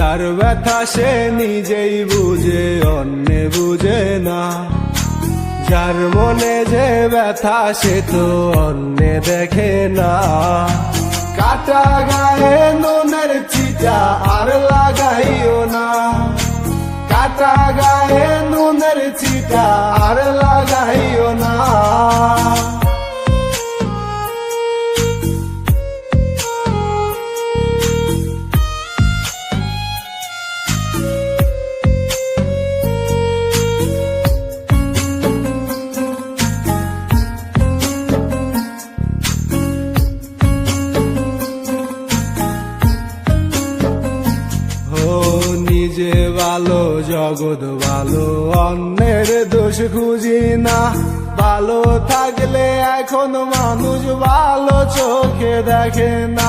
যার ব্যথা সে নিজেই বুঝে, অন্যে বুঝে না। যার মনে যে ব্যথা সে তো অন্যে দেখে না। কাটা গায়ে নুনের চিটা আর লাগাইও না, কাটা গায়ে নুনের চিটা আর লাগাইও না। নিজে ভালো জগৎ ভালো, অন্যের দোষ খুঁজি না। ভালো থাকলে এখন মানুষ ভালো চোখে দেখে না।